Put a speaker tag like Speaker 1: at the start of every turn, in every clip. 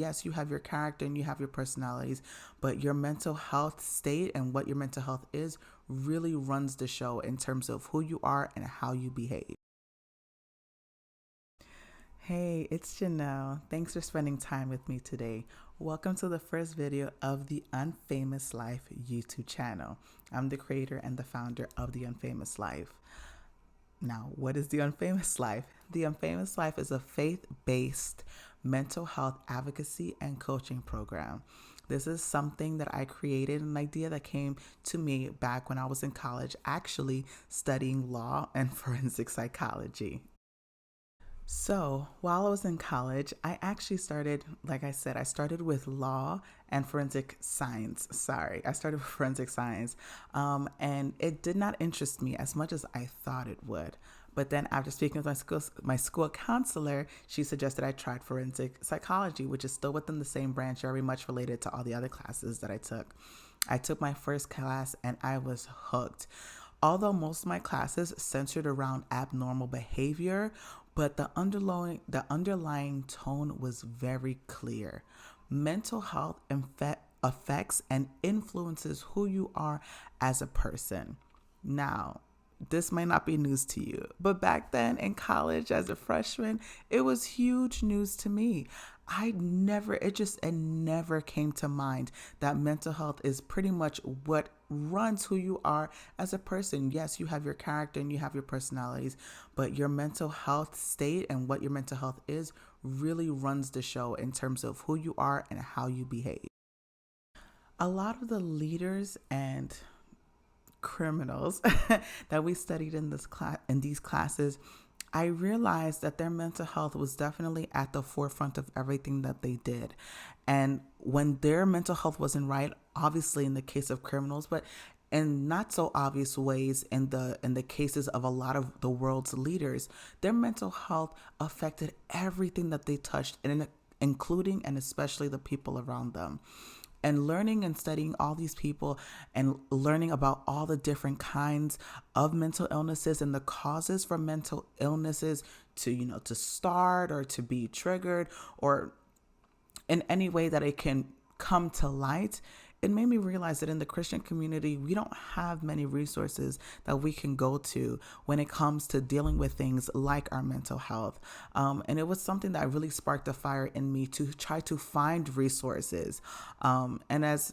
Speaker 1: Yes, you have your character and you have your personalities, but your mental health state and what your mental health is really runs the show in terms of who you are and how you behave. Hey, it's Janelle. Thanks for spending time with me today. Welcome to the first video of the Unfamous Life YouTube channel. I'm the creator and the founder of the Unfamous Life. Now, what is the Unfamous Life? The Unfamous Life is a faith-based mental health advocacy and coaching program. This is something that I created, an idea that came to me back when I was in college, actually studying law and forensic psychology. So while I was in college, I actually started, like I said, I started with law and forensic science. Sorry, I started with forensic science. And it did not interest me as much as I thought it would. But then after speaking with my school counselor, she suggested I tried forensic psychology, which is still within the same branch, very much related to all the other classes that I took. I took my first class and I was hooked. Although most of my classes centered around abnormal behavior, but the underlying tone was very clear. Mental health affects and influences who you are as a person. Now, this might not be news to you, but back then in college as a freshman, it was huge news to me. It never came to mind that mental health is pretty much what runs who you are as a person. Yes, you have your character and you have your personalities, but your mental health state and what your mental health is really runs the show in terms of who you are and how you behave. A lot of the leaders and criminals that we studied in these classes, I realized that their mental health was definitely at the forefront of everything that they did. And when their mental health wasn't right, obviously in the case of criminals, but in not so obvious ways in the cases of a lot of the world's leaders, their mental health affected everything that they touched, and including and especially the people around them. And learning and studying all these people and learning about all the different kinds of mental illnesses and the causes for mental illnesses to start or to be triggered or in any way that it can come to light, it made me realize that in the Christian community, we don't have many resources that we can go to when it comes to dealing with things like our mental health. And it was something that really sparked a fire in me to try to find resources. And as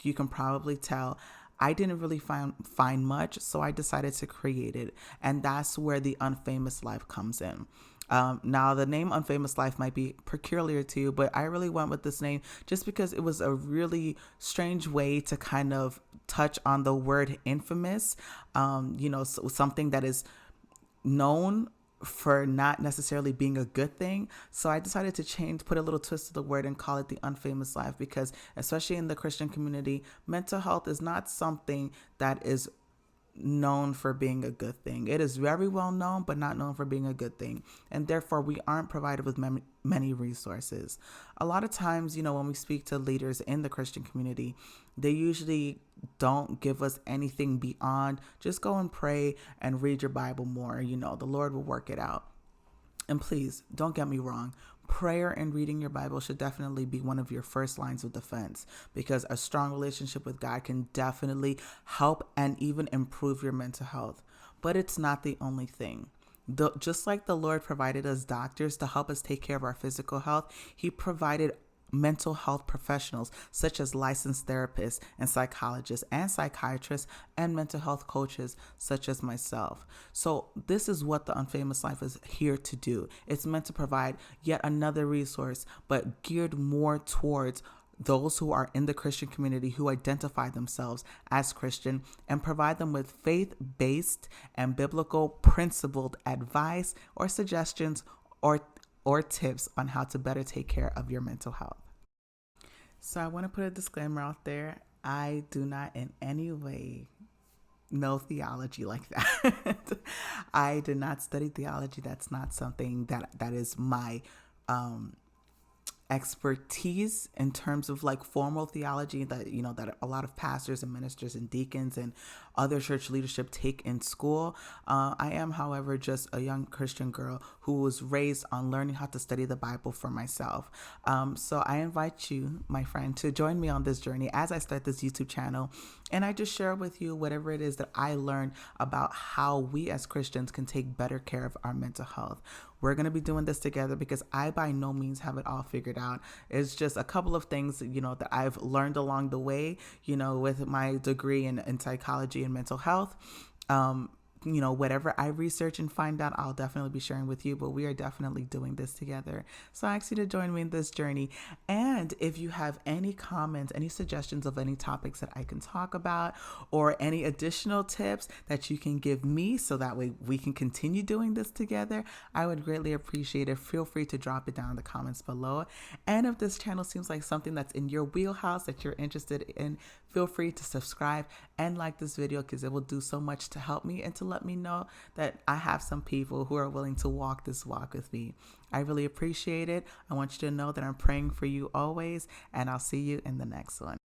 Speaker 1: you can probably tell, I didn't really find much, so I decided to create it. And that's where the Unfamous Life comes in. Now, the name Unfamous Life might be peculiar to you, but I really went with this name just because it was a really strange way to kind of touch on the word infamous, something that is known for not necessarily being a good thing. So I decided to put a little twist to the word and call it the Unfamous Life because, especially in the Christian community, mental health is not something that is known for being a good thing. It is very well known, but not known for being a good thing. And therefore, we aren't provided with many resources. A lot of times, when we speak to leaders in the Christian community, they usually don't give us anything beyond just go and pray and read your Bible more. The Lord will work it out. And please, don't get me wrong. Prayer and reading your Bible should definitely be one of your first lines of defense because a strong relationship with God can definitely help and even improve your mental health. But it's not the only thing. Just like the Lord provided us doctors to help us take care of our physical health, He provided mental health professionals such as licensed therapists and psychologists and psychiatrists and mental health coaches such as myself. So this is what the Unfamous Life is here to do. It's meant to provide yet another resource, but geared more towards those who are in the Christian community who identify themselves as Christian and provide them with faith-based and biblical principled advice or suggestions or tips on how to better take care of your mental health. So I want to put a disclaimer out there. I do not in any way know theology like that. I did not study theology. That's not something that is my expertise in terms of like formal theology that a lot of pastors and ministers and deacons and other church leadership take in school. I am, however, just a young Christian girl who was raised on learning how to study the Bible for myself. So I invite you, my friend, to join me on this journey as I start this YouTube channel. And I just share with you whatever it is that I learned about how we as Christians can take better care of our mental health. We're going to be doing this together because I by no means have it all figured out. It's just a couple of things, that I've learned along the way, with my degree in psychology and mental health. Whatever I research and find out, I'll definitely be sharing with you, but we are definitely doing this together. So I ask you to join me in this journey. And if you have any comments, any suggestions of any topics that I can talk about, or any additional tips that you can give me so that way we can continue doing this together, I would greatly appreciate it. Feel free to drop it down in the comments below. And if this channel seems like something that's in your wheelhouse that you're interested in, feel free to subscribe and like this video because it will do so much to help me and to let me know that I have some people who are willing to walk this walk with me. I really appreciate it. I want you to know that I'm praying for you always, and I'll see you in the next one.